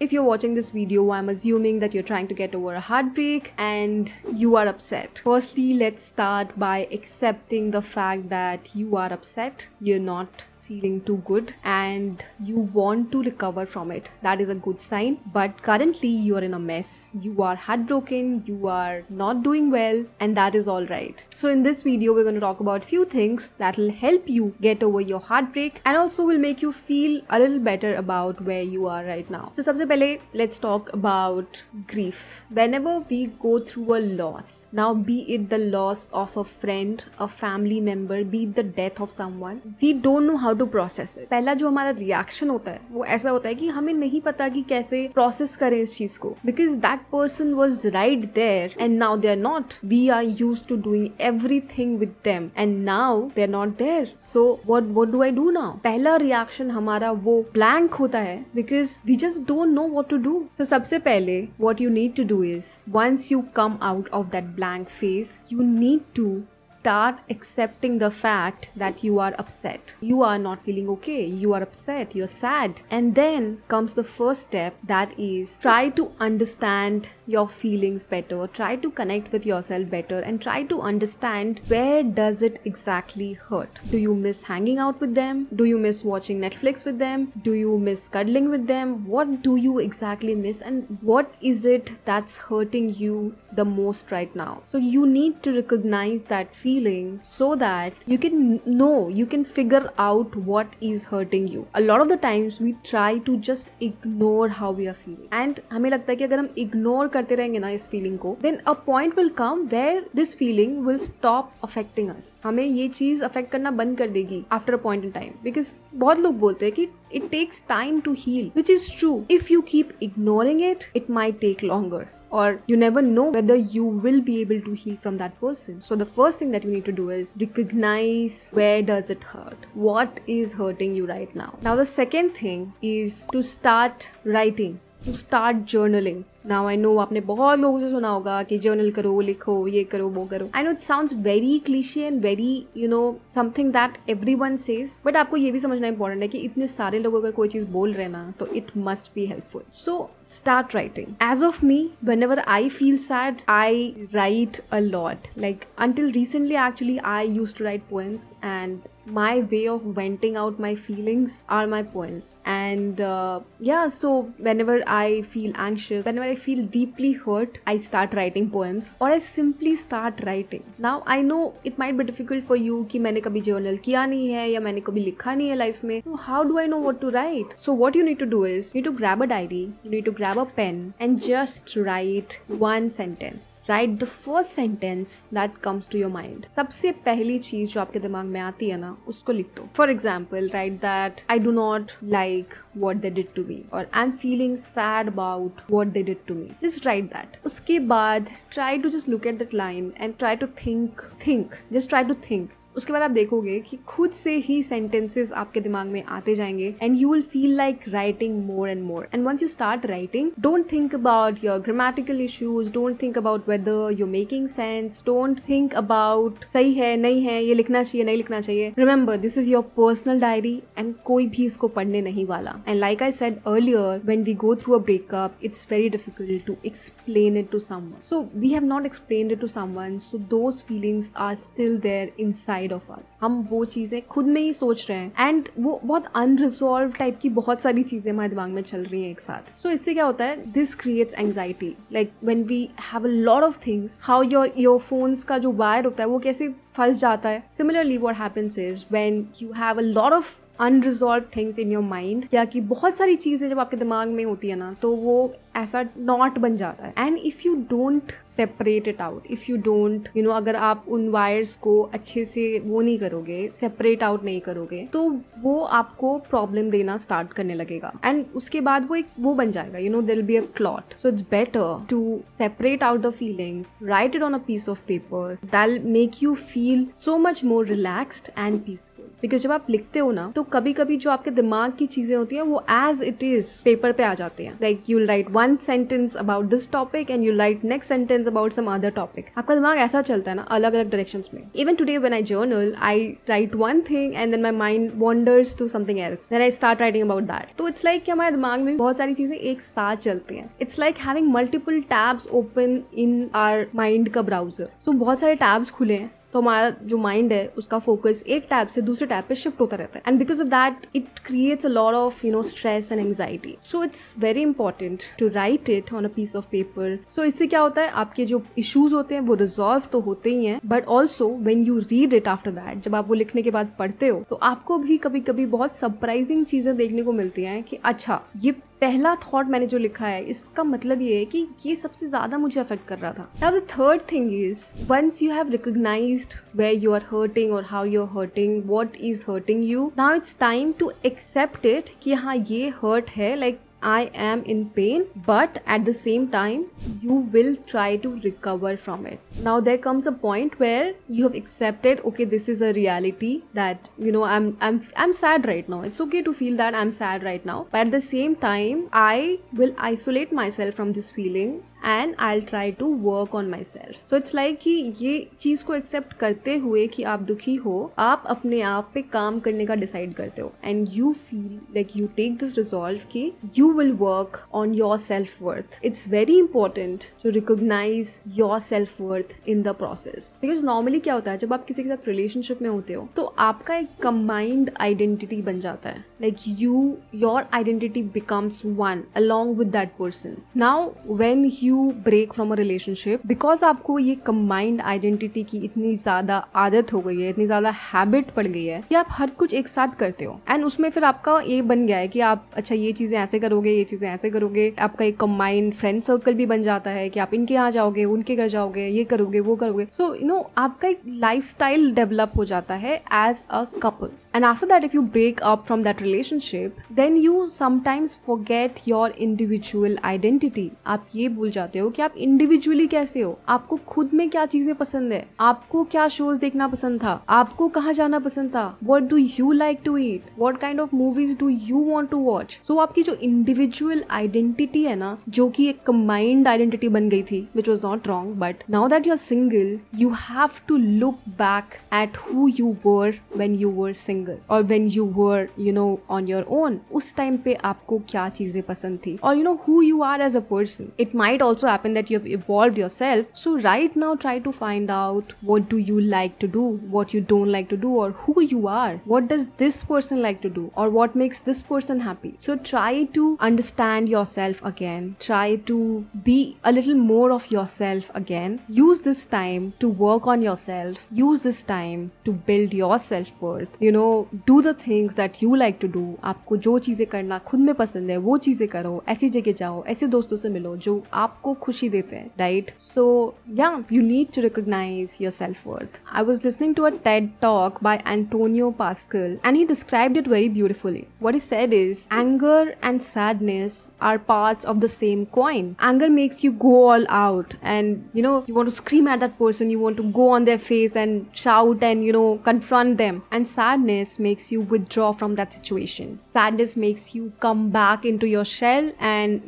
If you're watching this video, I'm assuming that you're trying to get over a heartbreak and you are upset. Firstly, let's start by accepting the fact that you are upset. You're not feeling too good and you want to recover from it. That is a good sign, but currently you are in a mess. You are heartbroken, you are not doing well, and that is all right. So in this video we're going to talk about few things that will help you get over your heartbreak and also will make you feel a little better about where you are right now. So सबसे पहले let's talk about grief. Whenever we go through a loss, now be it the loss of a friend, a family member, be it the death of someone, we don't know how to process it. पहला जो हमारा reaction होता है वो ऐसा होता है कि हमें नहीं पता कि कैसे प्रोसेस करें इस चीज को, because that person was right there and now they are not. We are used to doing everything with them and now they are not there. So what do I do now? पहला reaction हमारा वो blank होता है because we just don't know what to do. So सबसे पहले what you need to do is once you come out of that blank phase, you need to start accepting the fact that you are upset. You are not feeling okay. You are upset. You're sad. And then comes the first step, that is try to understand your feelings better. Try to connect with yourself better and try to understand where does it exactly hurt. Do you miss hanging out with them? Do you miss watching Netflix with them? Do you miss cuddling with them? What do you exactly miss and what is it that's hurting you the most right now? So you need to recognize that feeling so that you can know, you can figure out what is hurting you. A lot of the times we try to just ignore how we are feeling and हमें लगता है कि अगर हम ignore करते रहेंगे ना इस feeling को, then a point will come where this feeling will stop affecting us. हमें ये चीज affect करना बंद कर देगी after a point in time, because बहुत लोग बोलते हैं कि it takes time to heal, which is true. If you keep ignoring it, it might take longer. Or you never know whether you will be able to heal from that person. So the first thing that you need to do is recognize where does it hurt? What is hurting you right now? Now the second thing is to start writing, to start journaling. Now I know आपने बहुत लोगों से सुना होगा कि journal करो, लिखो, ये करो, वो करो. I know it sounds very cliche and very, something that everyone says, but आपको ये भी समझना important है कि इतने सारे लोग अगर कोई चीज बोल रहे हैं ना तो it must be helpful. So start writing. As of me, whenever I feel sad, I write a lot. Like until recently actually I used to write poems and my way of venting out my feelings are my poems. And so whenever I feel anxious, whenever I feel deeply hurt, I start writing poems or I simply start writing. Now I know it might be difficult for you कि मैंने कभी journal किया नहीं है या मैंने कभी लिखा नहीं है life में, तो how do I know what to write? So what you need to do is you need to grab a diary, you need to grab a pen and just write one sentence. Write the first sentence that comes to your mind. सबसे पहली चीज जो आपके दिमाग में आती है ना उसको लिख दो. For example, write that I do not like what they did to me or I'm feeling sad about what they did to me. Just write that. उसके बाद try to just look at that line and try to think. Just try to think. उसके बाद आप देखोगे कि खुद से ही sentences आपके दिमाग में आते जाएंगे and you will feel like writing more and more. And once you start writing, don't think about your grammatical issues, don't think about whether you making sense, don't think about सही है नहीं है, ये लिखना चाहिए नहीं लिखना चाहिए. Remember, this is your personal diary and कोई भी इसको पढ़ने नहीं वाला. And like I said earlier, when we go through a breakup, it's very difficult to explain it to someone. So we have not explained it to someone, so those feelings are still there inside of us. हम वो चीजें खुद में ही सोच रहे हैं and वो बहुत अनरिजॉल्व टाइप की बहुत सारी चीजें हमारे दिमाग में चल रही हैं एक साथ. सो इससे क्या होता है, this creates anxiety. Like when we have a lot of things, how your earphones का जो वायर होता है वो कैसे फंस जाता है. Similarly what happens is when you have a lot of unresolved things in your mind, या कि बहुत सारी चीजें जब आपके दिमाग में होती है ना तो वो ऐसा नॉट बन जाता है. And if you don't separate it out, if you don't अगर आप उन वायर्स को अच्छे से वो नहीं करोगे, सेपरेट आउट नहीं करोगे, तो वो आपको प्रॉब्लम देना स्टार्ट करने लगेगा एंड उसके बाद वो एक वो बन जाएगा, there will be a clot. So it's better to separate out the feelings, write it on a piece of paper. That will make you feel feel so much more relaxed and peaceful. Because जब आप लिखते हो ना तो कभी कभी जो आपके दिमाग की चीजें होती हैं वो as it is पेपर पे आ जाते हैं. Like you'll write one sentence about this topic and you'll write next sentence about some other topic. आपका दिमाग ऐसा चलता है ना अलग अलग directions में. Even today when I journal, I write one thing and then my mind wanders to something else. Then I start writing about that. तो it's like कि हमारे दिमाग में बहुत सारी चीजें एक साथ चलती हैं. It's like having multiple tabs open in our mind का browser. So बहुत सारे tabs खुले हैं तो हमारा जो माइंड है उसका फोकस एक टैब से दूसरे टैब पे शिफ्ट होता रहता है. And because of that it creates a lot of stress and anxiety. So it's very important to write it on a piece of paper. So इससे क्या होता है, आपके जो इश्यूज होते हैं वो रिजॉल्व तो होते ही हैं, but also when you read it after that, जब आप वो लिखने के बाद पढ़ते हो तो आपको भी कभी कभी बहुत सरप्राइजिंग चीजें देखने को मिलती हैं कि अच्छा ये पहला थॉट मैंने जो लिखा है इसका मतलब ये है कि ये सबसे ज्यादा मुझे अफेक्ट कर रहा था. Now the third thing is once you have recognised where you are hurting or how you are hurting, what is hurting you, now it's time to accept it कि हाँ ये हर्ट है, like I am in pain, but at the same time you will try to recover from it. Now there comes a point where you have accepted, okay, this is a reality that I'm sad right now. It's okay to feel that I'm sad right now, but at the same time I will isolate myself from this feeling and I'll try to work on myself. So it's like कि ये चीज को accept करते हुए कि आप दुखी हो, आप अपने आप पे काम करने का डिसाइड करते हो and you feel like you take this resolve कि you will work on your self worth. It's very important to recognise your self worth in the process. Because normally क्या होता है, जब आप किसी के साथ रिलेशनशिप में होते हो तो आपका एक कंबाइंड आइडेंटिटी बन जाता है. Like your identity becomes one along with that person. Now when you break from a relationship, because आपको ये combined identity की इतनी ज्यादा आदत हो गई है, इतनी ज्यादा हैबिट पड़ गई है कि आप हर कुछ एक साथ करते हो एंड उसमें फिर आपका ये बन गया है कि आप अच्छा ये चीजें ऐसे करोगे, ये चीजें ऐसे करोगे. आपका एक combined friend circle भी बन जाता है कि आप इनके यहाँ जाओगे, उनके घर जाओगे, ये करोगे, वो करोगे. सो आपका एक लाइफस्टाइल डेवलप हो जाता है as a couple. And after that, if you break up from that relationship, then you sometimes forget your individual identity. आप ये भूल जाते हो कि आप individually कैसे हो, आपको खुद में क्या चीजें पसंद है, आपको क्या शोज देखना पसंद था, आपको कहाँ जाना पसंद था, what do you like to eat, what kind of movies do you want to watch. So आपकी जो individual identity है ना, जो कि एक combined identity बन गई थी, which was not wrong, but now that you're single, you have to look back at who you were when you were single. और when you were on your own, उस टाइम पे आपको क्या चीजें पसंद थी, और who you are as a person. It might also happen that you have evolved yourself. So right now try to find out what do you like to do, what you don't like to do, or who you are, what does this person like to do, or what makes this person happy. So try to understand yourself again, try to be a little more of yourself again. Use this time to work on yourself, use this time to build your self-worth. Do the things that you like to do. आपको जो चीजें करना खुद में पसंद है वो चीजें करो, ऐसी जगह जाओ, ऐसे दोस्तों से मिलो जो आपको खुशी देते हैं, right? So yeah, you need to recognize your self-worth. I was listening to a TED talk by Antonio Pascal and he described it very beautifully. What he said is, anger and sadness are parts of the same coin. Anger makes you go all out and you want to scream at that person, you want to go on their face and shout and confront them. And sadness makes you withdraw from that situation. Sadness makes you come back into your shell and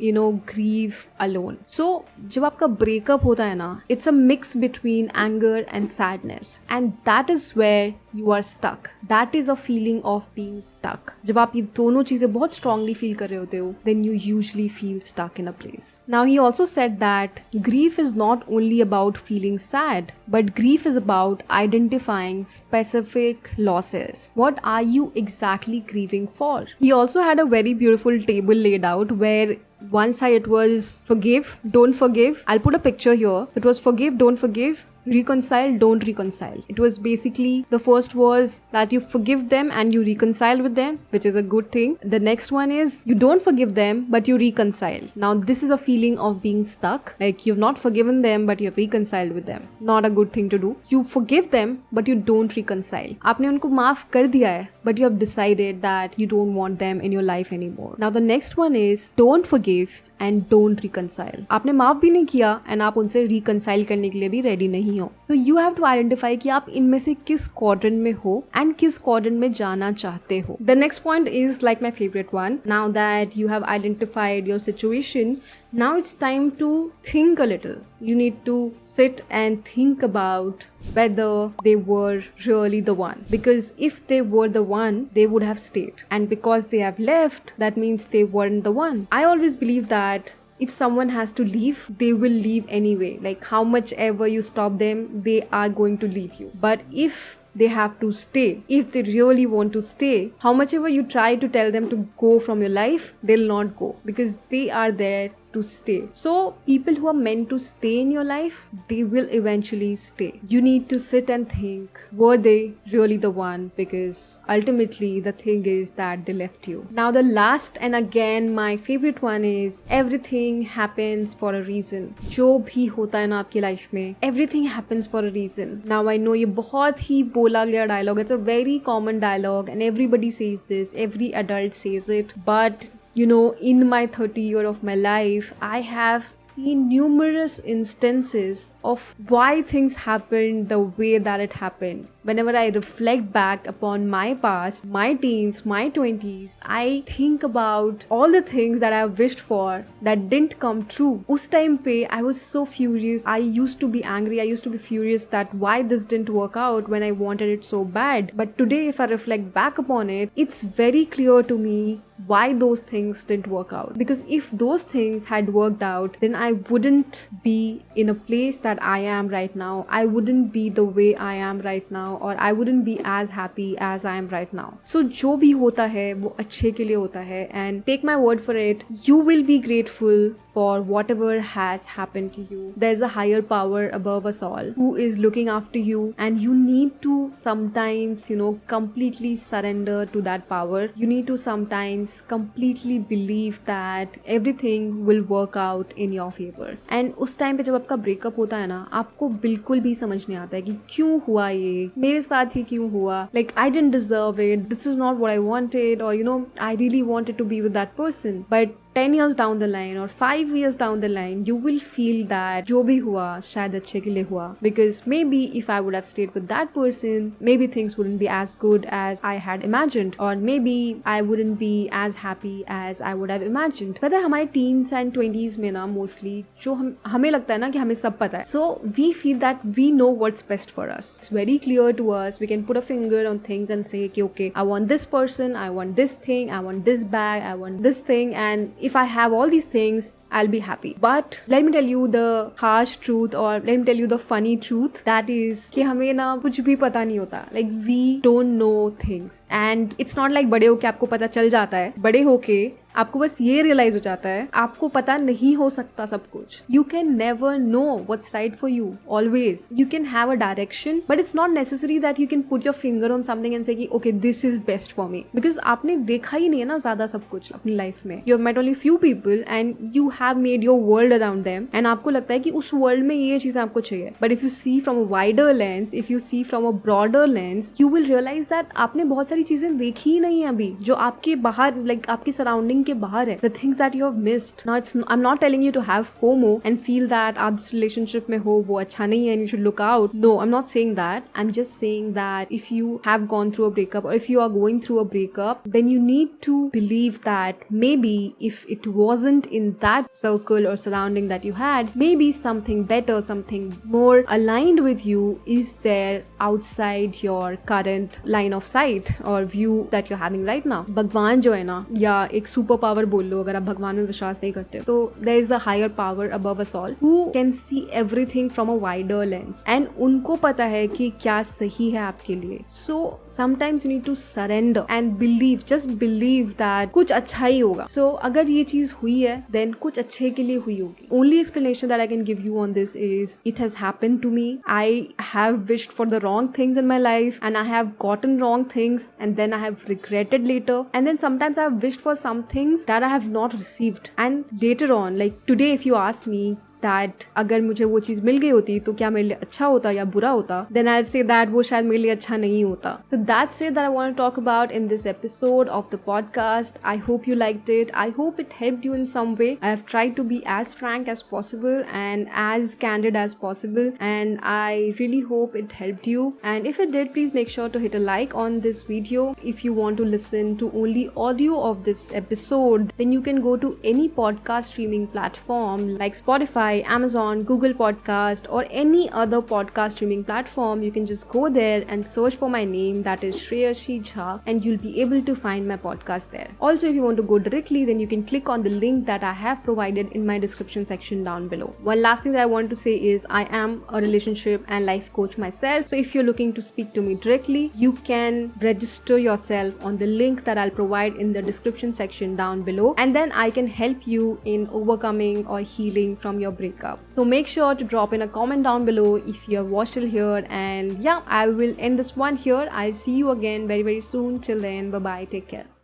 grieve alone. So जब आपका breakup होता है ना, it's a mix between anger and sadness, and that is where you are stuck. That is a feeling of being stuck. जब आप ये दोनों चीजें बहुत strongly feel कर रहे होते हो, then you usually feel stuck in a place. Now he also said that grief is not only about feeling sad, but grief is about identifying specific losses. What are you exactly grieving for? He also had a very beautiful table laid out where one side it was forgive, don't forgive. I'll put a picture here. It was forgive, don't forgive, reconcile, don't reconcile. It was basically, the first was that you forgive them and you reconcile with them, which is a good thing. The next one is you don't forgive them but you reconcile. Now this is a feeling of being stuck, like you've not forgiven them but you have reconciled with them. Not a good thing to do. You forgive them but you don't reconcile. आपने उनको माफ कर दिया है but you have decided that you don't want them in your life anymore. Now the next one is don't forgive and don't reconcile. आपने माफ भी नहीं किया and आप उनसे reconcile करने के लिए भी ready नहीं हो. So you have to identify कि आप इनमें से किस quadrant में हो and किस quadrant में जाना चाहते हो. The next point is like my favorite one. Now that you have identified your situation, now it's time to think a little. You need to sit and think about whether they were really the one. Because if they were the one, they would have stayed. And because they have left, that means they weren't the one. I always believe that if someone has to leave, they will leave anyway. Like how much ever you stop them, they are going to leave you. But if they have to stay, if they really want to stay, how much ever you try to tell them to go from your life, they'll not go because they are there to stay. So people who are meant to stay in your life, they will eventually stay. You need to sit and think, were they really the one? Because ultimately the thing is that they left you. Now the last and again my favorite one is everything happens for a reason. जो भी होता है ना आपकी life में, everything happens for a reason. Now I know ये बहुत ही बोला गया dialogue. It's a very common dialogue and everybody says this, every adult says it, but you know, in my 30 year of my life, I have seen numerous instances of why things happened the way that it happened. Whenever I reflect back upon my past, my teens, my 20s, I think about all the things that I wished for that didn't come true. Us time pe, I was so furious. I used to be angry. I used to be furious that why this didn't work out when I wanted it so bad. But today, if I reflect back upon it, it's very clear to me why those things didn't work out. Because if those things had worked out, then I wouldn't be in a place that I am right now. I wouldn't be the way I am right now, or I wouldn't be as happy as I am right now. So जो भी होता है वो अच्छे के लिए होता है, and take my word for it, you will be grateful for whatever has happened to you. There's a higher power above us all who is looking after you, and you need to sometimes, completely surrender to that power. You need to sometimes completely believe that everything will work out in your favor. And उस time पे जब आपका breakup होता है ना, आपको बिल्कुल भी समझ नहीं आता है कि क्यों हुआ ये, मेरे साथ ही क्यों हुआ, like I didn't deserve it, this is not what I wanted, or I really wanted to be with that person. But 10 years down the line or 5 years down the line, you will feel that जो भी हुआ शायद अच्छे के लिए हुआ. Because maybe if I would have stayed with that person, maybe things wouldn't be as good as I had imagined, or maybe I wouldn't be as happy as I would have imagined. पता है हमारे teens and 20s में ना mostly जो हमें लगता है ना कि हमें सब पता है. So we feel that we know what's best for us. It's very clear to us. We can put a finger on things and say कि okay, I want this person, I want this thing, I want this bag, I want this thing, and if I have all these things, I'll be happy. But let me tell you the harsh truth, or let me tell you the funny truth, that is कि हमें ना कुछ भी पता नहीं होता. Like we don't know things, and it's not like बड़े होके आपको पता चल जाता है. बड़े होके आपको बस ये रियलाइज हो जाता है आपको पता नहीं हो सकता सब कुछ. You can never know what's right for you. Always you can have a direction, but it's not necessary that you can put your finger on something and से कि okay this is best for me. Because आपने देखा ही नहीं है ना ज्यादा सब कुछ अपनी लाइफ में. You have met only few people and you have made your world around them, and आपको लगता है कि उस वर्ल्ड में ये चीजें आपको चाहिए. But if you see from a wider lens, if you see from a broader lens, you will realise that आपने बहुत सारी चीजें देखी ही नहीं है अभी जो आपके बाहर, लाइक आपकी सराउंडिंग के बाहर है. The things that you have missed. Now I'm not telling you to have FOMO and feel that आप जिस relationship में हो वो अच्छा नहीं है and you should look out. No, I'm not saying that. I'm just saying that if you have gone through a breakup, or if you are going through a breakup, then you need to believe that maybe if it wasn't in that circle or surrounding that you had, maybe something better, something more aligned with you is there outside your current line of sight or view that you're having right now. भगवान जो है ना, या एक super power बोल लो अगर आप भगवान में विश्वास नहीं करते, तो there is a higher power above us all who can see everything from a wider lens, and उनको पता है कि क्या सही है आपके लिए. So sometimes you need to surrender and believe, just believe that कुछ अच्छा ही होगा. So अगर ये चीज हुई है then कुछ अच्छे के लिए हुई होगी. Only explanation that I can give you on this is it has happened to me. I have wished for the wrong things in my life and I have gotten wrong things, and then I have regretted later, and then sometimes I have wished for some things that I have not received, and later on, like today if you ask me that अगर मुझे वो चीज़ मिल गई होती तो क्या मेरे लिए अच्छा होता या बुरा होता, then I'll say that वो शायद मेरे लिए अच्छा नहीं होता. So that's it that I want to talk about in this episode of the podcast. I hope you liked it. I hope it helped you in some way. I have tried to be as frank as possible and as candid as possible, and I really hope it helped you. And if it did, please make sure to hit a like on this video. If you want to listen to only audio of this episode, then you can go to any podcast streaming platform like Spotify, Amazon, Google Podcast, or any other podcast streaming platform. You can just go there and search for my name, that is Shreyashi Jha, and you'll be able to find my podcast there. Also, if you want to go directly, then you can click on the link that I have provided in my description section down below. One last thing that I want to say is I am a relationship and life coach myself. So if you're looking to speak to me directly, you can register yourself on the link that I'll provide in the description section down below, and then I can help you in overcoming or healing from your breakup. So make sure to drop in a comment down below if you have watched till here, and yeah, I will end this one here. I'll see you again very soon. Till then, bye bye, take care.